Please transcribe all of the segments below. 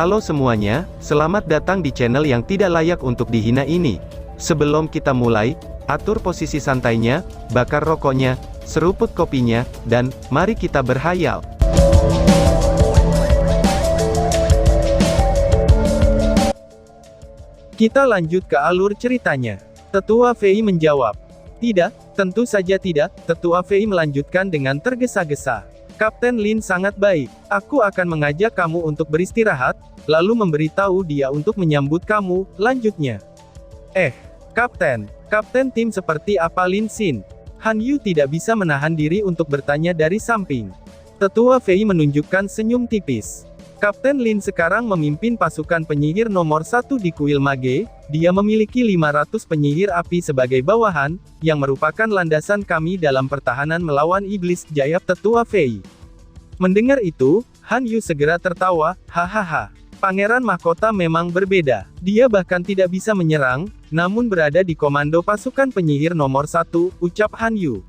Halo semuanya, selamat datang di channel yang tidak layak untuk dihina ini. Sebelum kita mulai, atur posisi santainya, bakar rokoknya, seruput kopinya, dan mari kita berhayal. Kita lanjut ke alur ceritanya. Tetua Fei menjawab, "Tidak, tentu saja tidak." Tetua Fei melanjutkan dengan tergesa-gesa. "Kapten Lin sangat baik. Aku akan mengajak kamu untuk beristirahat, lalu memberitahu dia untuk menyambut kamu." Lanjutnya, Kapten tim seperti apa Lin Xin?" Han Yu tidak bisa menahan diri untuk bertanya dari samping. Tetua Fei menunjukkan senyum tipis. "Kapten Lin sekarang memimpin pasukan penyihir nomor 1 di Kuil Mage. Dia memiliki 500 penyihir api sebagai bawahan, yang merupakan landasan kami dalam pertahanan melawan iblis," jawab Tetua Fei. Mendengar itu, Han Yu segera tertawa, "Hahaha. Pangeran Mahkota memang berbeda. Dia bahkan tidak bisa menyerang, namun berada di komando pasukan penyihir nomor 1, ucap Han Yu.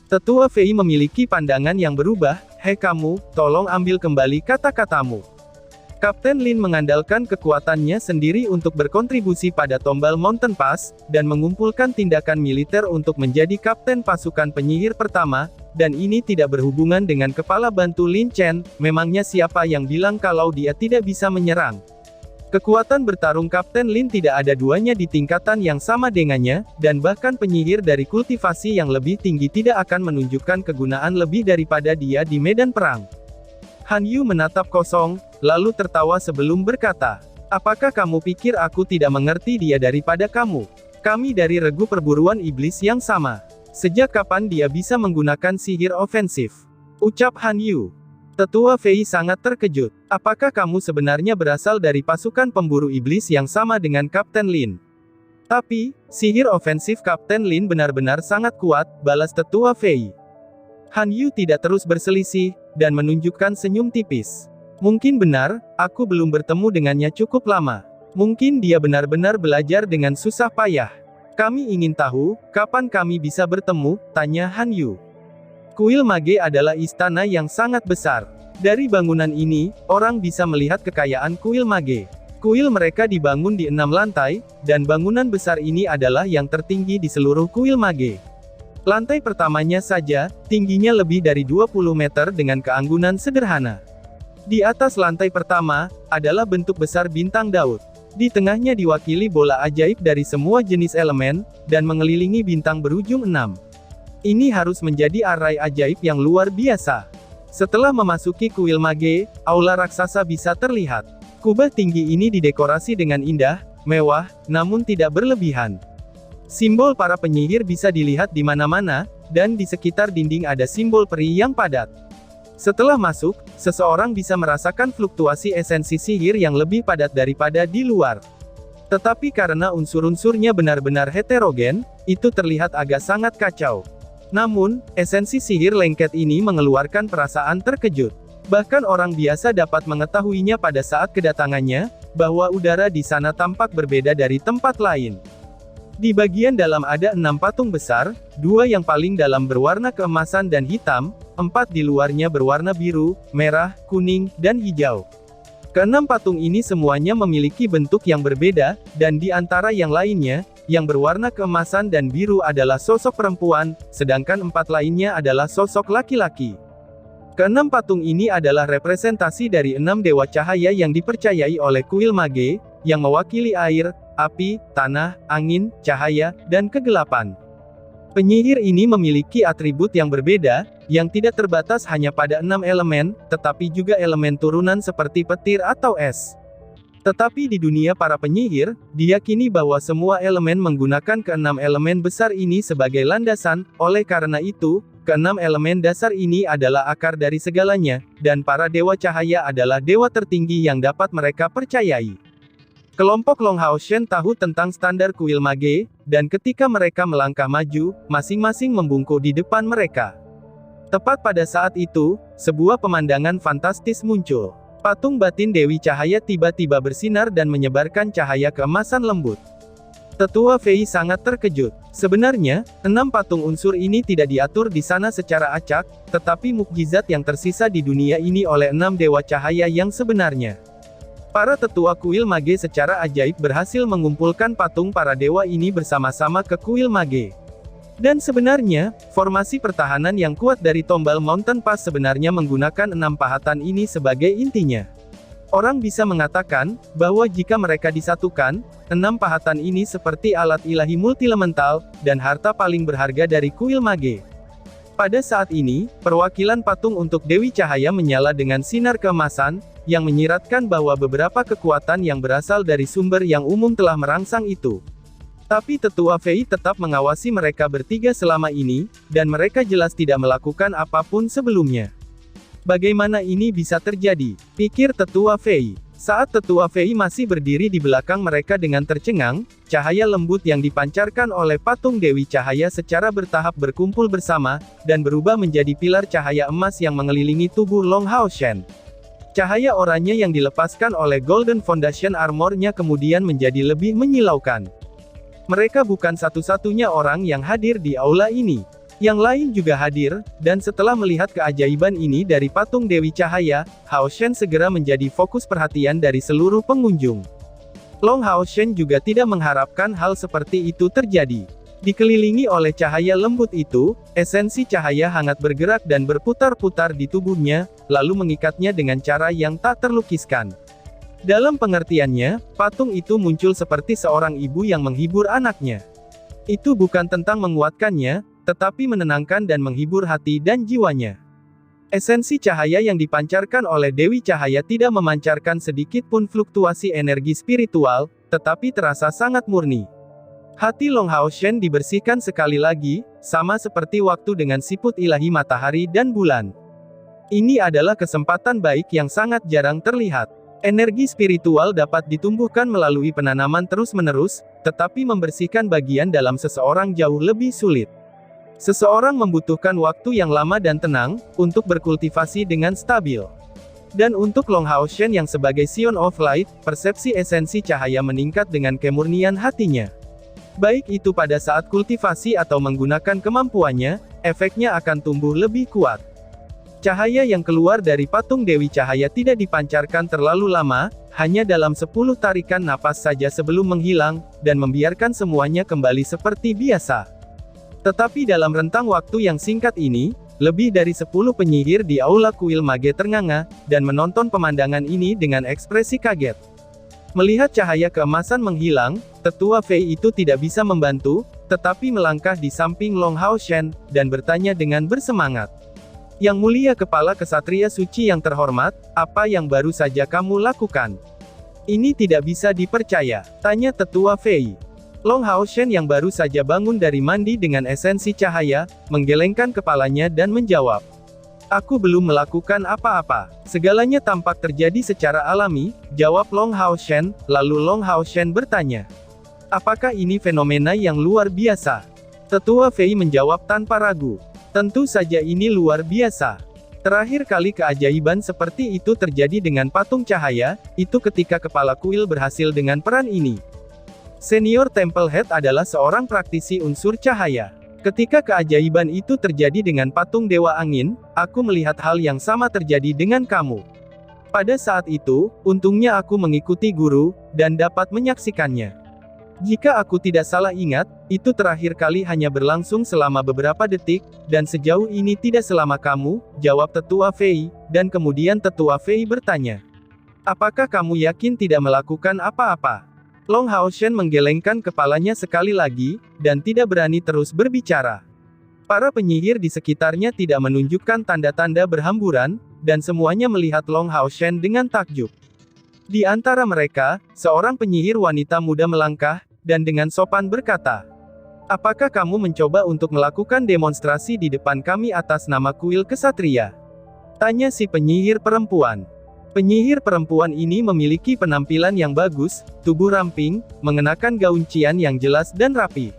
Tetua Fei memiliki pandangan yang berubah. "Hei kamu, tolong ambil kembali kata-katamu." Kapten Lin mengandalkan kekuatannya sendiri untuk berkontribusi pada Tombal Mountain Pass, dan mengumpulkan tindakan militer untuk menjadi kapten pasukan penyihir pertama, dan ini tidak berhubungan dengan kepala bantu Lin Chen. Memangnya siapa yang bilang kalau dia tidak bisa menyerang? Kekuatan bertarung Kapten Lin tidak ada duanya di tingkatan yang sama dengannya, dan bahkan penyihir dari kultivasi yang lebih tinggi tidak akan menunjukkan kegunaan lebih daripada dia di medan perang. Han Yu menatap kosong, lalu tertawa sebelum berkata, "Apakah kamu pikir aku tidak mengerti dia daripada kamu? Kami dari regu perburuan iblis yang sama. Sejak kapan dia bisa menggunakan sihir ofensif?" ucap Han Yu. Tetua Fei sangat terkejut. "Apakah kamu sebenarnya berasal dari pasukan pemburu iblis yang sama dengan Kapten Lin?" "Tapi, sihir ofensif Kapten Lin benar-benar sangat kuat," balas Tetua Fei. Han Yu tidak terus berselisih, dan menunjukkan senyum tipis. "Mungkin benar, aku belum bertemu dengannya cukup lama. Mungkin dia benar-benar belajar dengan susah payah." "Kami ingin tahu, kapan kami bisa bertemu?" tanya Han Yu. Kuil Mage adalah istana yang sangat besar. Dari bangunan ini, orang bisa melihat kekayaan Kuil Mage. Kuil mereka dibangun di 6 lantai, dan bangunan besar ini adalah yang tertinggi di seluruh Kuil Mage. Lantai pertamanya saja, tingginya lebih dari 20 meter dengan keanggunan sederhana. Di atas lantai pertama, adalah bentuk besar bintang Daud. Di tengahnya diwakili bola ajaib dari semua jenis elemen, dan mengelilingi bintang berujung 6. Ini harus menjadi arai ajaib yang luar biasa. Setelah memasuki Kuil Mage, aula raksasa bisa terlihat. Kubah tinggi ini didekorasi dengan indah, mewah, namun tidak berlebihan. Simbol para penyihir bisa dilihat di mana-mana, dan di sekitar dinding ada simbol peri yang padat. Setelah masuk, seseorang bisa merasakan fluktuasi esensi sihir yang lebih padat daripada di luar. Tetapi karena unsur-unsurnya benar-benar heterogen, itu terlihat agak sangat kacau. Namun, esensi sihir lengket ini mengeluarkan perasaan terkejut. Bahkan orang biasa dapat mengetahuinya pada saat kedatangannya, bahwa udara di sana tampak berbeda dari tempat lain. Di bagian dalam ada 6 patung besar, 2 yang paling dalam berwarna keemasan dan hitam, 4 di luarnya berwarna biru, merah, kuning, dan hijau. Keenam patung ini semuanya memiliki bentuk yang berbeda, dan di antara yang lainnya, yang berwarna keemasan dan biru adalah sosok perempuan, sedangkan 4 lainnya adalah sosok laki-laki. Keenam patung ini adalah representasi dari 6 dewa cahaya yang dipercayai oleh Kuil Mage, yang mewakili air, api, tanah, angin, cahaya, dan kegelapan. Penyihir ini memiliki atribut yang berbeda, yang tidak terbatas hanya pada 6 elemen, tetapi juga elemen turunan seperti petir atau es. Tetapi di dunia para penyihir, diyakini bahwa semua elemen menggunakan ke-6 elemen besar ini sebagai landasan. Oleh karena itu, ke-6 elemen dasar ini adalah akar dari segalanya, dan para dewa cahaya adalah dewa tertinggi yang dapat mereka percayai. Kelompok Long Hao Shen tahu tentang standar Kuil Mage, dan ketika mereka melangkah maju, masing-masing membungkuk di depan mereka. Tepat pada saat itu, sebuah pemandangan fantastis muncul. Patung batin Dewi Cahaya tiba-tiba bersinar dan menyebarkan cahaya keemasan lembut. Tetua Fei sangat terkejut. Sebenarnya, 6 patung unsur ini tidak diatur di sana secara acak, tetapi mukjizat yang tersisa di dunia ini oleh 6 dewa cahaya yang sebenarnya. Para tetua kuil mage secara ajaib berhasil mengumpulkan patung para dewa ini bersama-sama ke kuil mage. Dan sebenarnya, formasi pertahanan yang kuat dari Tombal Mountain Pass sebenarnya menggunakan 6 pahatan ini sebagai intinya. Orang bisa mengatakan, bahwa jika mereka disatukan, 6 pahatan ini seperti alat ilahi multielemental, dan harta paling berharga dari kuil mage. Pada saat ini, perwakilan patung untuk Dewi Cahaya menyala dengan sinar keemasan, yang menyiratkan bahwa beberapa kekuatan yang berasal dari sumber yang umum telah merangsang itu. Tapi tetua Fei tetap mengawasi mereka bertiga selama ini, dan mereka jelas tidak melakukan apapun sebelumnya. Bagaimana ini bisa terjadi? Pikir tetua Fei. Saat tetua Fei masih berdiri di belakang mereka dengan tercengang, cahaya lembut yang dipancarkan oleh patung Dewi Cahaya secara bertahap berkumpul bersama, dan berubah menjadi pilar cahaya emas yang mengelilingi tubuh Long Hao Shen. Cahaya oranye yang dilepaskan oleh Golden Foundation Armor-nya kemudian menjadi lebih menyilaukan. Mereka bukan satu-satunya orang yang hadir di aula ini. Yang lain juga hadir, dan setelah melihat keajaiban ini dari patung Dewi Cahaya, Hao Shen segera menjadi fokus perhatian dari seluruh pengunjung. Long Hao Shen juga tidak mengharapkan hal seperti itu terjadi. Dikelilingi oleh cahaya lembut itu, esensi cahaya hangat bergerak dan berputar-putar di tubuhnya, lalu mengikatnya dengan cara yang tak terlukiskan. Dalam pengertiannya, patung itu muncul seperti seorang ibu yang menghibur anaknya. Itu bukan tentang menguatkannya, tetapi menenangkan dan menghibur hati dan jiwanya. Esensi cahaya yang dipancarkan oleh Dewi Cahaya tidak memancarkan sedikit pun fluktuasi energi spiritual, tetapi terasa sangat murni. Hati Long Hao Shen dibersihkan sekali lagi, sama seperti waktu dengan siput ilahi matahari dan bulan. Ini adalah kesempatan baik yang sangat jarang terlihat. Energi spiritual dapat ditumbuhkan melalui penanaman terus-menerus, tetapi membersihkan bagian dalam seseorang jauh lebih sulit. Seseorang membutuhkan waktu yang lama dan tenang, untuk berkultivasi dengan stabil. Dan untuk Long Hao Shen yang sebagai Sion of Light, persepsi esensi cahaya meningkat dengan kemurnian hatinya. Baik itu pada saat kultivasi atau menggunakan kemampuannya, efeknya akan tumbuh lebih kuat. Cahaya yang keluar dari patung Dewi Cahaya tidak dipancarkan terlalu lama, hanya dalam 10 tarikan napas saja sebelum menghilang, dan membiarkan semuanya kembali seperti biasa. Tetapi dalam rentang waktu yang singkat ini, lebih dari 10 penyihir di aula kuil mage ternganga, dan menonton pemandangan ini dengan ekspresi kaget. Melihat cahaya keemasan menghilang, tetua Fei itu tidak bisa membantu, tetapi melangkah di samping Long Hao Shen, dan bertanya dengan bersemangat. Yang mulia kepala kesatria suci yang terhormat, apa yang baru saja kamu lakukan? Ini tidak bisa dipercaya, tanya tetua Fei. Long Hao Shen yang baru saja bangun dari mandi dengan esensi cahaya, menggelengkan kepalanya dan menjawab. Aku belum melakukan apa-apa. Segalanya tampak terjadi secara alami, jawab Long Hao Shen, lalu Long Hao Shen bertanya. Apakah ini fenomena yang luar biasa? Tetua Fei menjawab tanpa ragu. Tentu saja ini luar biasa. Terakhir kali keajaiban seperti itu terjadi dengan patung cahaya, itu ketika kepala kuil berhasil dengan peran ini. Senior Temple Head adalah seorang praktisi unsur cahaya. Ketika keajaiban itu terjadi dengan patung Dewa Angin, aku melihat hal yang sama terjadi dengan kamu. Pada saat itu, untungnya aku mengikuti guru, dan dapat menyaksikannya. Jika aku tidak salah ingat, itu terakhir kali hanya berlangsung selama beberapa detik, dan sejauh ini tidak selama kamu, jawab tetua Fei, dan kemudian tetua Fei bertanya. Apakah kamu yakin tidak melakukan apa-apa? Long Hao Shen menggelengkan kepalanya sekali lagi, dan tidak berani terus berbicara. Para penyihir di sekitarnya tidak menunjukkan tanda-tanda berhamburan, dan semuanya melihat Long Hao Shen dengan takjub. Di antara mereka, seorang penyihir wanita muda melangkah, dan dengan sopan berkata, apakah kamu mencoba untuk melakukan demonstrasi di depan kami atas nama kuil kesatria? Tanya si penyihir perempuan. Penyihir perempuan ini memiliki penampilan yang bagus, tubuh ramping, mengenakan gaun cian yang jelas dan rapi.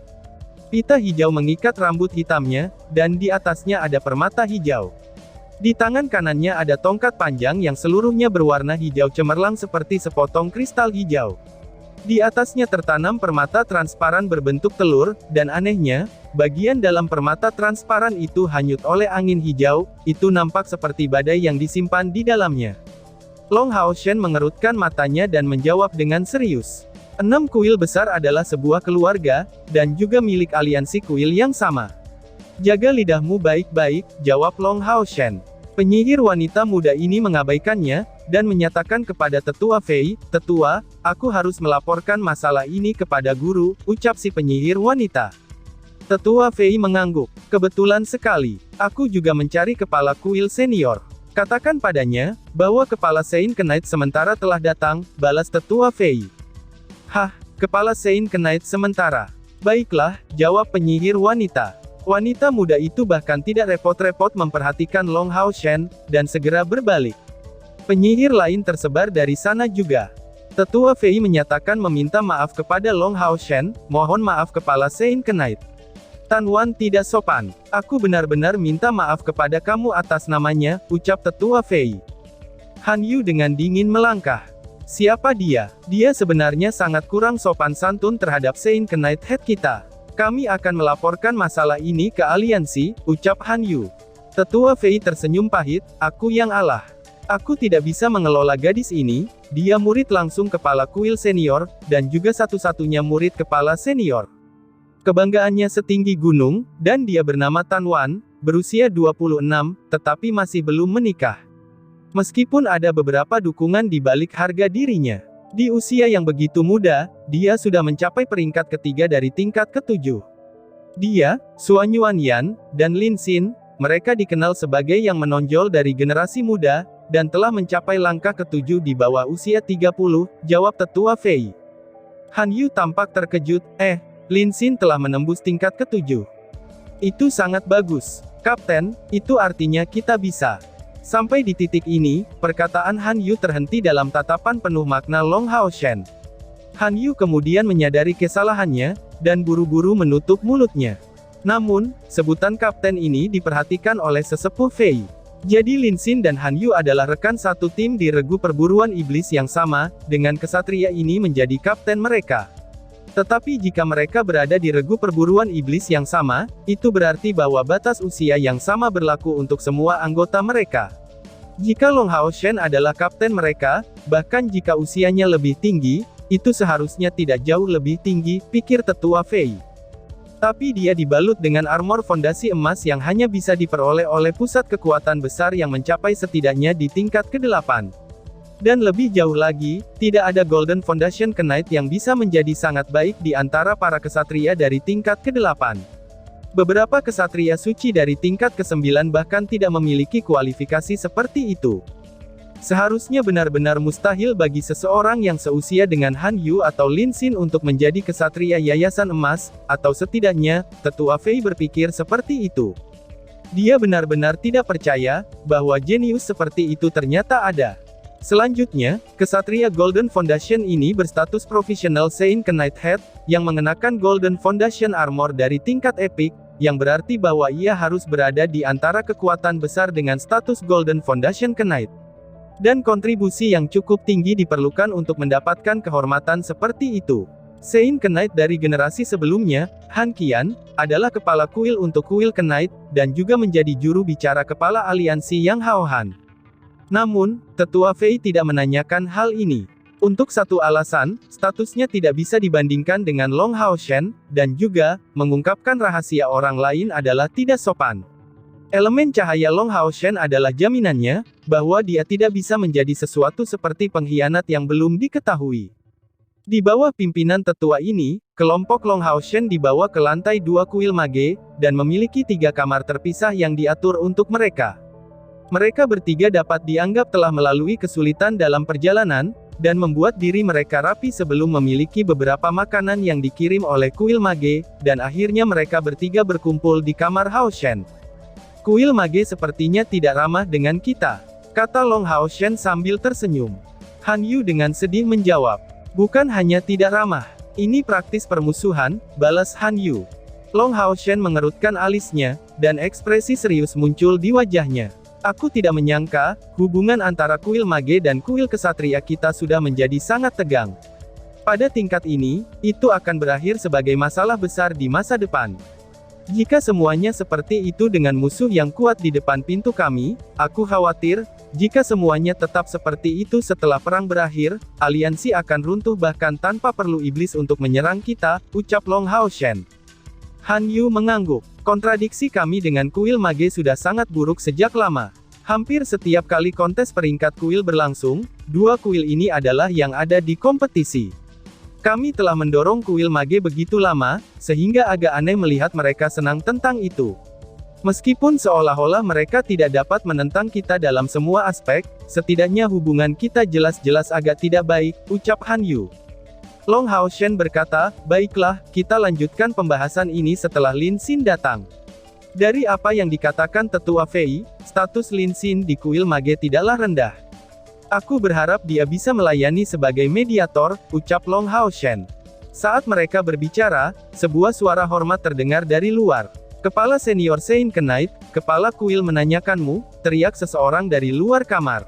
Pita hijau mengikat rambut hitamnya, dan di atasnya ada permata hijau. Di tangan kanannya ada tongkat panjang yang seluruhnya berwarna hijau cemerlang seperti sepotong kristal hijau. Di atasnya tertanam permata transparan berbentuk telur, dan anehnya, bagian dalam permata transparan itu hanyut oleh angin hijau, itu nampak seperti badai yang disimpan di dalamnya. Long Haoshen mengerutkan matanya dan menjawab dengan serius. 6 kuil besar adalah sebuah keluarga, dan juga milik aliansi kuil yang sama. Jaga lidahmu baik-baik, jawab Long Haoshen. Penyihir wanita muda ini mengabaikannya, dan menyatakan kepada Tetua Fei, "Tetua, aku harus melaporkan masalah ini kepada guru," ucap si penyihir wanita. Tetua Fei mengangguk. "Kebetulan sekali. Aku juga mencari kepala kuil senior. Katakan padanya, bahwa kepala Saint Knight sementara telah datang," balas Tetua Fei. "Hah, kepala Saint Knight sementara? Baiklah," jawab penyihir wanita. Wanita muda itu bahkan tidak repot-repot memperhatikan Long Haoshen, dan segera berbalik. Penyihir lain tersebar dari sana juga. Tetua Fei menyatakan meminta maaf kepada Long Haoshen, "Mohon maaf kepala Saint Knight. Tan Wan tidak sopan. Aku benar-benar minta maaf kepada kamu atas namanya," ucap Tetua Fei. Han Yu dengan dingin melangkah. "Siapa dia? Dia sebenarnya sangat kurang sopan santun terhadap Saint Knight Head kita. Kami akan melaporkan masalah ini ke aliansi," ucap Han Yu. Tetua Fei tersenyum pahit, "Aku yang alah. Aku tidak bisa mengelola gadis ini, dia murid langsung kepala kuil senior, dan juga satu-satunya murid kepala senior. Kebanggaannya setinggi gunung, dan dia bernama Tan Wan, berusia 26, tetapi masih belum menikah. Meskipun ada beberapa dukungan di balik harga dirinya. Di usia yang begitu muda, dia sudah mencapai peringkat ketiga dari tingkat ketujuh. Dia, Xuan Yuanyan, dan Lin Xin, mereka dikenal sebagai yang menonjol dari generasi muda, dan telah mencapai langkah ketujuh di bawah usia 30, jawab Tetua Fei. Han Yu tampak terkejut, Lin Xin telah menembus tingkat ketujuh. Itu sangat bagus. Kapten, itu artinya kita bisa. Sampai di titik ini, perkataan Han Yu terhenti dalam tatapan penuh makna Long Haoshen. Han Yu kemudian menyadari kesalahannya, dan buru-buru menutup mulutnya. Namun, sebutan kapten ini diperhatikan oleh sesepuh Fei. Jadi Lin Xin dan Han Yu adalah rekan satu tim di regu perburuan iblis yang sama, dengan kesatria ini menjadi kapten mereka. Tetapi jika mereka berada di regu perburuan iblis yang sama, itu berarti bahwa batas usia yang sama berlaku untuk semua anggota mereka. Jika Long Haoshen adalah kapten mereka, bahkan jika usianya lebih tinggi, itu seharusnya tidak jauh lebih tinggi, pikir Tetua Fei. Tapi dia dibalut dengan armor fondasi emas yang hanya bisa diperoleh oleh pusat kekuatan besar yang mencapai setidaknya di tingkat ke-8. Dan lebih jauh lagi, tidak ada Golden Foundation Knight yang bisa menjadi sangat baik di antara para kesatria dari tingkat ke-8. Beberapa kesatria suci dari tingkat ke-9 bahkan tidak memiliki kualifikasi seperti itu. Seharusnya benar-benar mustahil bagi seseorang yang seusia dengan Han Yu atau Lin Xin untuk menjadi kesatria Yayasan Emas, atau setidaknya, Tetua Fei berpikir seperti itu. Dia benar-benar tidak percaya, bahwa jenius seperti itu ternyata ada. Selanjutnya, kesatria Golden Foundation ini berstatus profesional Saint Knight Head, yang mengenakan Golden Foundation Armor dari tingkat epic, yang berarti bahwa ia harus berada di antara kekuatan besar dengan status Golden Foundation Knight. Dan kontribusi yang cukup tinggi diperlukan untuk mendapatkan kehormatan seperti itu. Saint Knight dari generasi sebelumnya, Han Qian, adalah kepala kuil untuk kuil Knight, dan juga menjadi juru bicara kepala aliansi Yang Haohan. Namun, Tetua Fei tidak menanyakan hal ini. Untuk satu alasan, statusnya tidak bisa dibandingkan dengan Long Haoshen, dan juga, mengungkapkan rahasia orang lain adalah tidak sopan. Elemen cahaya Long Haoshen adalah jaminannya, bahwa dia tidak bisa menjadi sesuatu seperti pengkhianat yang belum diketahui. Di bawah pimpinan tetua ini, kelompok Long Haoshen dibawa ke lantai 2 kuil mage, dan memiliki 3 kamar terpisah yang diatur untuk mereka. Mereka bertiga dapat dianggap telah melalui kesulitan dalam perjalanan, dan membuat diri mereka rapi sebelum memiliki beberapa makanan yang dikirim oleh kuil mage, dan akhirnya mereka bertiga berkumpul di kamar Haoshen. Kuil mage sepertinya tidak ramah dengan kita, kata Long Haoshen sambil tersenyum. Han Yu dengan sedih menjawab, bukan hanya tidak ramah, ini praktis permusuhan, balas Han Yu. Long Haoshen mengerutkan alisnya, dan ekspresi serius muncul di wajahnya. Aku tidak menyangka, hubungan antara kuil mage dan kuil kesatria kita sudah menjadi sangat tegang. Pada tingkat ini, itu akan berakhir sebagai masalah besar di masa depan. Jika semuanya seperti itu dengan musuh yang kuat di depan pintu kami, aku khawatir, Jika semuanya tetap seperti itu setelah perang berakhir, aliansi akan runtuh bahkan tanpa perlu iblis untuk menyerang kita, ucap Long Hao Shen. Han Yu mengangguk. Kontradiksi kami dengan kuil mage sudah sangat buruk sejak lama. Hampir setiap kali kontes peringkat kuil berlangsung, dua kuil ini adalah yang ada di kompetisi. Kami telah mendorong kuil mage begitu lama, sehingga agak aneh melihat mereka senang tentang itu. Meskipun seolah-olah mereka tidak dapat menentang kita dalam semua aspek, setidaknya hubungan kita jelas-jelas agak tidak baik, ucap Han Yu. Long Hao Shen berkata, baiklah, kita lanjutkan pembahasan ini setelah Lin Xin datang. Dari apa yang dikatakan Tetua Fei, status Lin Xin di kuil mage tidaklah rendah. Aku berharap dia bisa melayani sebagai mediator, ucap Long Hao Shen. Saat mereka berbicara, sebuah suara hormat terdengar dari luar. Kepala senior Sein Knight, kepala kuil menanyakanmu, teriak seseorang dari luar kamar.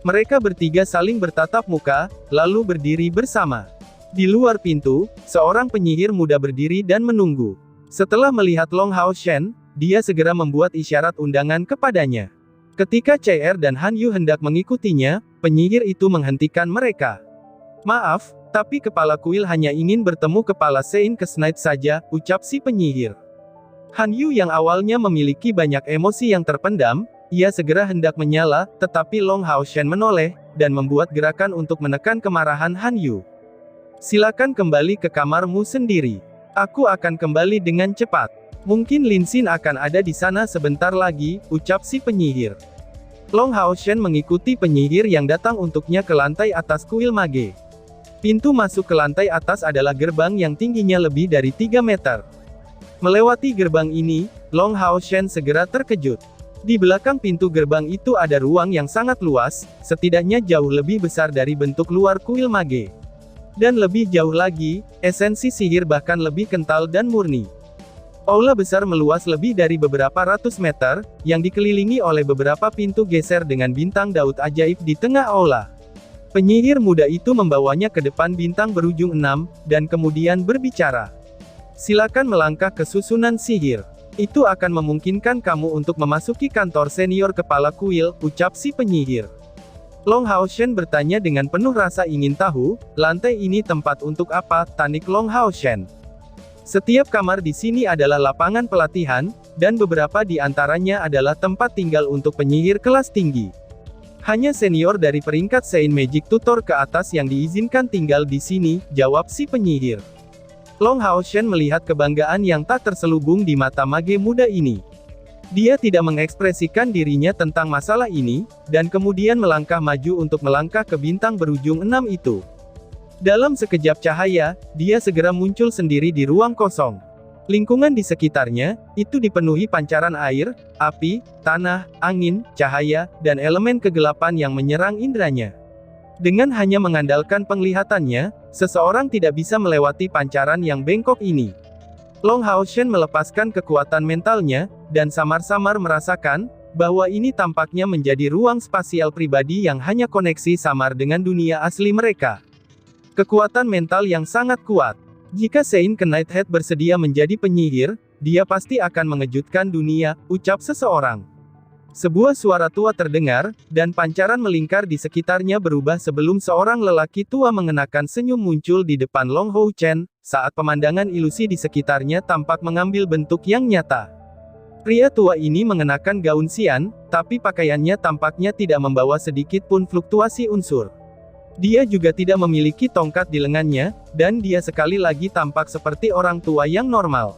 Mereka bertiga saling bertatap muka, lalu berdiri bersama. Di luar pintu, seorang penyihir muda berdiri dan menunggu. Setelah melihat Long Hao Shen, dia segera membuat isyarat undangan kepadanya. Ketika CR dan Han Yu hendak mengikutinya, penyihir itu menghentikan mereka. Maaf, tapi kepala kuil hanya ingin bertemu kepala Sein Knight saja, ucap si penyihir. Han Yu yang awalnya memiliki banyak emosi yang terpendam, ia segera hendak menyala, tetapi Long Hao Shen menoleh, dan membuat gerakan untuk menekan kemarahan Han Yu. Silakan kembali ke kamarmu sendiri. Aku akan kembali dengan cepat. Mungkin Lin Xin akan ada di sana sebentar lagi, ucap si penyihir. Long Hao Shen mengikuti penyihir yang datang untuknya ke lantai atas kuil mage. Pintu masuk ke lantai atas adalah gerbang yang tingginya lebih dari 3 meter. Melewati gerbang ini, Long Hao Shen segera terkejut. Di belakang pintu gerbang itu ada ruang yang sangat luas, setidaknya jauh lebih besar dari bentuk luar kuil mage. Dan lebih jauh lagi, esensi sihir bahkan lebih kental dan murni. Aula besar meluas lebih dari beberapa ratus meter, yang dikelilingi oleh beberapa pintu geser dengan bintang Daud ajaib di tengah aula. Penyihir muda itu membawanya ke depan bintang berujung 6, dan kemudian berbicara. Silakan melangkah ke susunan sihir. Itu akan memungkinkan kamu untuk memasuki kantor senior kepala kuil, ucap si penyihir. Long Hao Shen bertanya dengan penuh rasa ingin tahu, lantai ini tempat untuk apa, tanik Long Hao Shen. Setiap kamar di sini adalah lapangan pelatihan, dan beberapa di antaranya adalah tempat tinggal untuk penyihir kelas tinggi. Hanya senior dari peringkat Sein Magic Tutor ke atas yang diizinkan tinggal di sini, jawab si penyihir. Long Hao Shen melihat kebanggaan yang tak terselubung di mata mage muda ini. Dia tidak mengekspresikan dirinya tentang masalah ini, dan kemudian melangkah maju untuk melangkah ke bintang berujung 6 itu. Dalam sekejap cahaya, dia segera muncul sendiri di ruang kosong. Lingkungan di sekitarnya, itu dipenuhi pancaran air, api, tanah, angin, cahaya, dan elemen kegelapan yang menyerang indranya. Dengan hanya mengandalkan penglihatannya, seseorang tidak bisa melewati pancaran yang bengkok ini. Long Hao Shen melepaskan kekuatan mentalnya, dan samar-samar merasakan, bahwa ini tampaknya menjadi ruang spasial pribadi yang hanya koneksi samar dengan dunia asli mereka. Kekuatan mental yang sangat kuat. Jika Sein Knight Head bersedia menjadi penyihir, dia pasti akan mengejutkan dunia, ucap seseorang. Sebuah suara tua terdengar, dan pancaran melingkar di sekitarnya berubah sebelum seorang lelaki tua mengenakan senyum muncul di depan Long Hao Shen, saat pemandangan ilusi di sekitarnya tampak mengambil bentuk yang nyata. Pria tua ini mengenakan gaun xian, tapi pakaiannya tampaknya tidak membawa sedikit pun fluktuasi unsur. Dia juga tidak memiliki tongkat di lengannya, dan dia sekali lagi tampak seperti orang tua yang normal.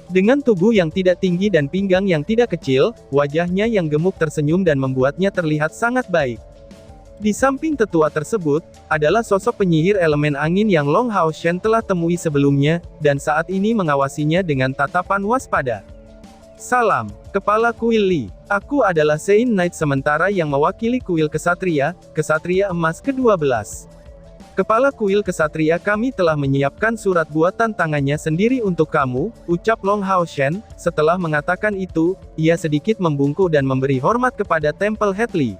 Dengan tubuh yang tidak tinggi dan pinggang yang tidak kecil, wajahnya yang gemuk tersenyum dan membuatnya terlihat sangat baik. Di samping tetua tersebut, adalah sosok penyihir elemen angin yang Long Hao Shen telah temui sebelumnya, dan saat ini mengawasinya dengan tatapan waspada. Salam, Kepala Kuil Li. Aku adalah Sein Knight sementara yang mewakili kuil Kesatria Emas ke-12. Kepala kuil Kesatria kami telah menyiapkan surat buatan tangannya sendiri untuk kamu, ucap Long Hao Shen. Setelah mengatakan itu, ia sedikit membungkuk dan memberi hormat kepada Temple Head Li.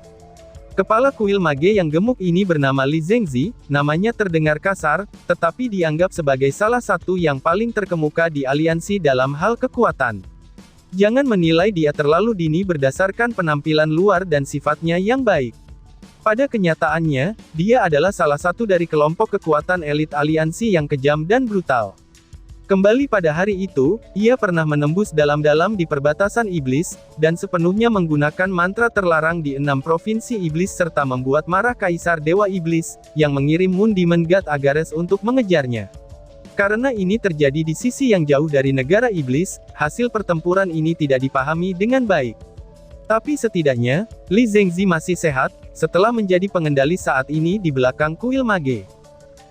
Kepala kuil mage yang gemuk ini bernama Li Zhengzi, namanya terdengar kasar, tetapi dianggap sebagai salah satu yang paling terkemuka di aliansi dalam hal kekuatan. Jangan menilai dia terlalu dini berdasarkan penampilan luar dan sifatnya yang baik. Pada kenyataannya, dia adalah salah satu dari kelompok kekuatan elit aliansi yang kejam dan brutal. Kembali pada hari itu, ia pernah menembus dalam-dalam di perbatasan iblis, dan sepenuhnya menggunakan mantra terlarang di 6 provinsi iblis serta membuat marah Kaisar Dewa Iblis, yang mengirim Moon Demon God Agares untuk mengejarnya. Karena ini terjadi di sisi yang jauh dari negara iblis, hasil pertempuran ini tidak dipahami dengan baik. Tapi setidaknya, Li Zengzi masih sehat, setelah menjadi pengendali saat ini di belakang kuil mage.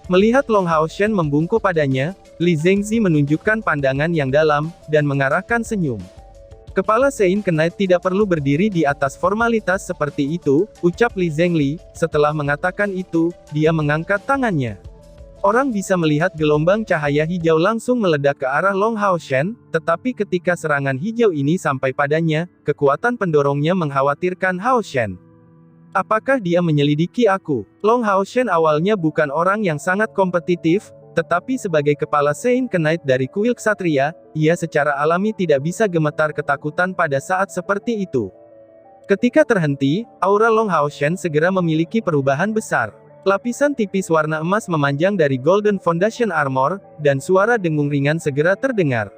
Melihat Long Haoshen membungkuk padanya, Li Zengzi menunjukkan pandangan yang dalam, dan mengarahkan senyum. Kepala Sein Knight tidak perlu berdiri di atas formalitas seperti itu, ucap Li Zengli. Setelah mengatakan itu, dia mengangkat tangannya. Orang bisa melihat gelombang cahaya hijau langsung meledak ke arah Long Haoshen, tetapi ketika serangan hijau ini sampai padanya, kekuatan pendorongnya mengkhawatirkan Haoshen. Apakah dia menyelidiki aku? Long Haoshen awalnya bukan orang yang sangat kompetitif, tetapi sebagai kepala Sein Knight dari kuil ksatria, ia secara alami tidak bisa gemetar ketakutan pada saat seperti itu. Ketika terhenti, aura Long Haoshen segera memiliki perubahan besar. Lapisan tipis warna emas memanjang dari Golden Foundation Armor, dan suara dengung ringan segera terdengar.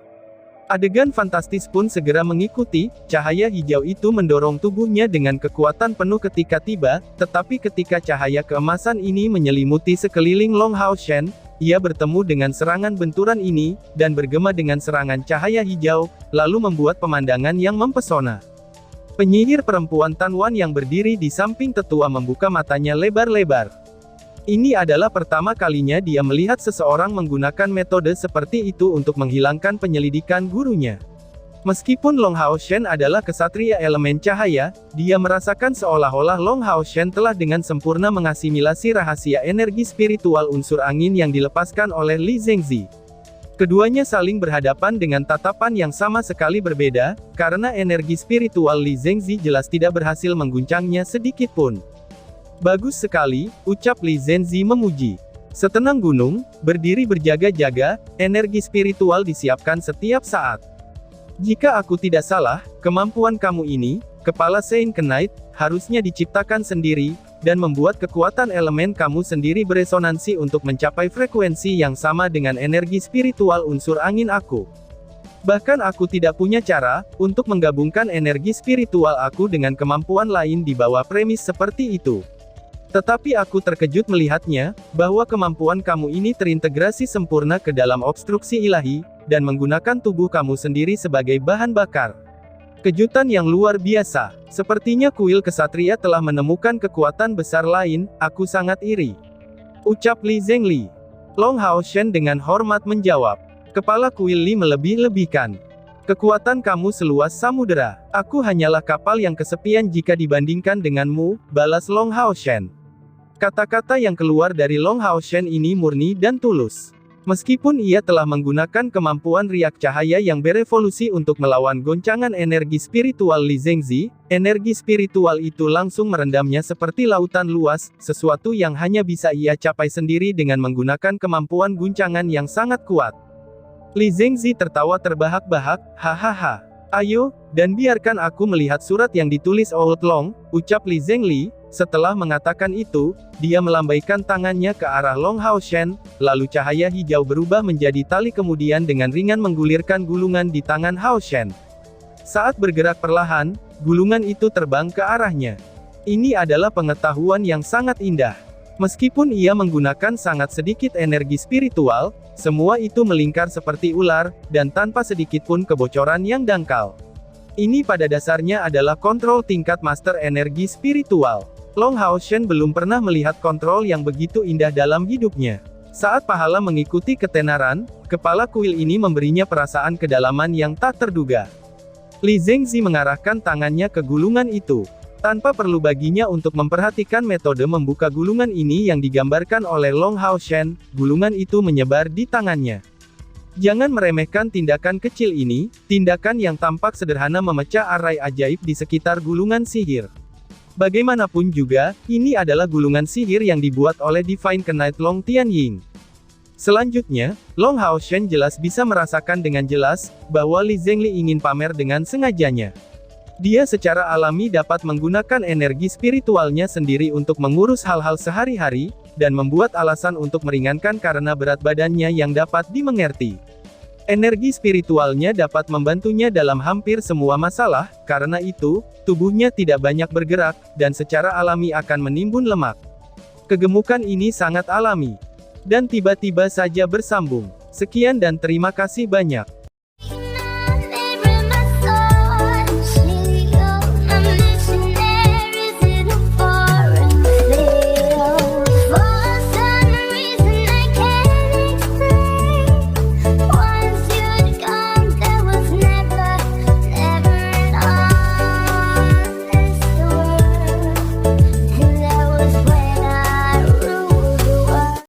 Adegan fantastis pun segera mengikuti, cahaya hijau itu mendorong tubuhnya dengan kekuatan penuh ketika tiba, tetapi ketika cahaya keemasan ini menyelimuti sekeliling Long Haoshen, ia bertemu dengan serangan benturan ini, dan bergema dengan serangan cahaya hijau, lalu membuat pemandangan yang mempesona. Penyihir perempuan Tan Wan yang berdiri di samping tetua membuka matanya lebar-lebar. Ini adalah pertama kalinya dia melihat seseorang menggunakan metode seperti itu untuk menghilangkan penyelidikan gurunya. Meskipun Long Haoshen adalah kesatria elemen cahaya, dia merasakan seolah-olah Long Haoshen telah dengan sempurna mengasimilasi rahasia energi spiritual unsur angin yang dilepaskan oleh Li Zengzi. Keduanya saling berhadapan dengan tatapan yang sama sekali berbeda, karena energi spiritual Li Zengzi jelas tidak berhasil mengguncangnya sedikit pun. Bagus sekali, ucap Li Zengzi memuji. Setenang gunung, berdiri berjaga-jaga, energi spiritual disiapkan setiap saat. Jika aku tidak salah, kemampuan kamu ini, kepala Sein Knight, harusnya diciptakan sendiri, dan membuat kekuatan elemen kamu sendiri beresonansi untuk mencapai frekuensi yang sama dengan energi spiritual unsur angin aku. Bahkan aku tidak punya cara, untuk menggabungkan energi spiritual aku dengan kemampuan lain di bawah premis seperti itu. Tetapi aku terkejut melihatnya, bahwa kemampuan kamu ini terintegrasi sempurna ke dalam obstruksi ilahi, dan menggunakan tubuh kamu sendiri sebagai bahan bakar. Kejutan yang luar biasa. Sepertinya kuil kesatria telah menemukan kekuatan besar lain, aku sangat iri. Ucap Li Zengli. Long Haoshen dengan hormat menjawab. Kepala kuil Li melebih-lebihkan. Kekuatan kamu seluas samudera. Aku hanyalah kapal yang kesepian jika dibandingkan denganmu, balas Long Haoshen. Kata-kata yang keluar dari Long Haoshen ini murni dan tulus. Meskipun ia telah menggunakan kemampuan riak cahaya yang berevolusi untuk melawan goncangan energi spiritual Li Zengzi, energi spiritual itu langsung merendamnya seperti lautan luas, sesuatu yang hanya bisa ia capai sendiri dengan menggunakan kemampuan guncangan yang sangat kuat. Li Zengzi tertawa terbahak-bahak, hahaha. Ayo, dan biarkan aku melihat surat yang ditulis Old Long, ucap Li Zengli. Setelah mengatakan itu, dia melambaikan tangannya ke arah Long Haoshen, lalu cahaya hijau berubah menjadi tali kemudian dengan ringan menggulirkan gulungan di tangan Haoshen. Saat bergerak perlahan, gulungan itu terbang ke arahnya. Ini adalah pengetahuan yang sangat indah. Meskipun ia menggunakan sangat sedikit energi spiritual, semua itu melingkar seperti ular, dan tanpa sedikit pun kebocoran yang dangkal. Ini pada dasarnya adalah kontrol tingkat master energi spiritual. Long Haoshen belum pernah melihat kontrol yang begitu indah dalam hidupnya. Saat pahala mengikuti ketenaran, kepala kuil ini memberinya perasaan kedalaman yang tak terduga. Li Zengzi mengarahkan tangannya ke gulungan itu. Tanpa perlu baginya untuk memperhatikan metode membuka gulungan ini yang digambarkan oleh Long Haoshen, gulungan itu menyebar di tangannya. Jangan meremehkan tindakan kecil ini, tindakan yang tampak sederhana memecah arai ajaib di sekitar gulungan sihir. Bagaimanapun juga, ini adalah gulungan sihir yang dibuat oleh Divine Knight Long Tianying. Selanjutnya, Long Haoshen jelas bisa merasakan dengan jelas, bahwa Li Zhengli ingin pamer dengan sengajanya. Dia secara alami dapat menggunakan energi spiritualnya sendiri untuk mengurus hal-hal sehari-hari, dan membuat alasan untuk meringankan karena berat badannya yang dapat dimengerti. Energi spiritualnya dapat membantunya dalam hampir semua masalah, karena itu, tubuhnya tidak banyak bergerak, dan secara alami akan menimbun lemak. Kegemukan ini sangat alami. Dan tiba-tiba saja bersambung. Sekian dan terima kasih banyak.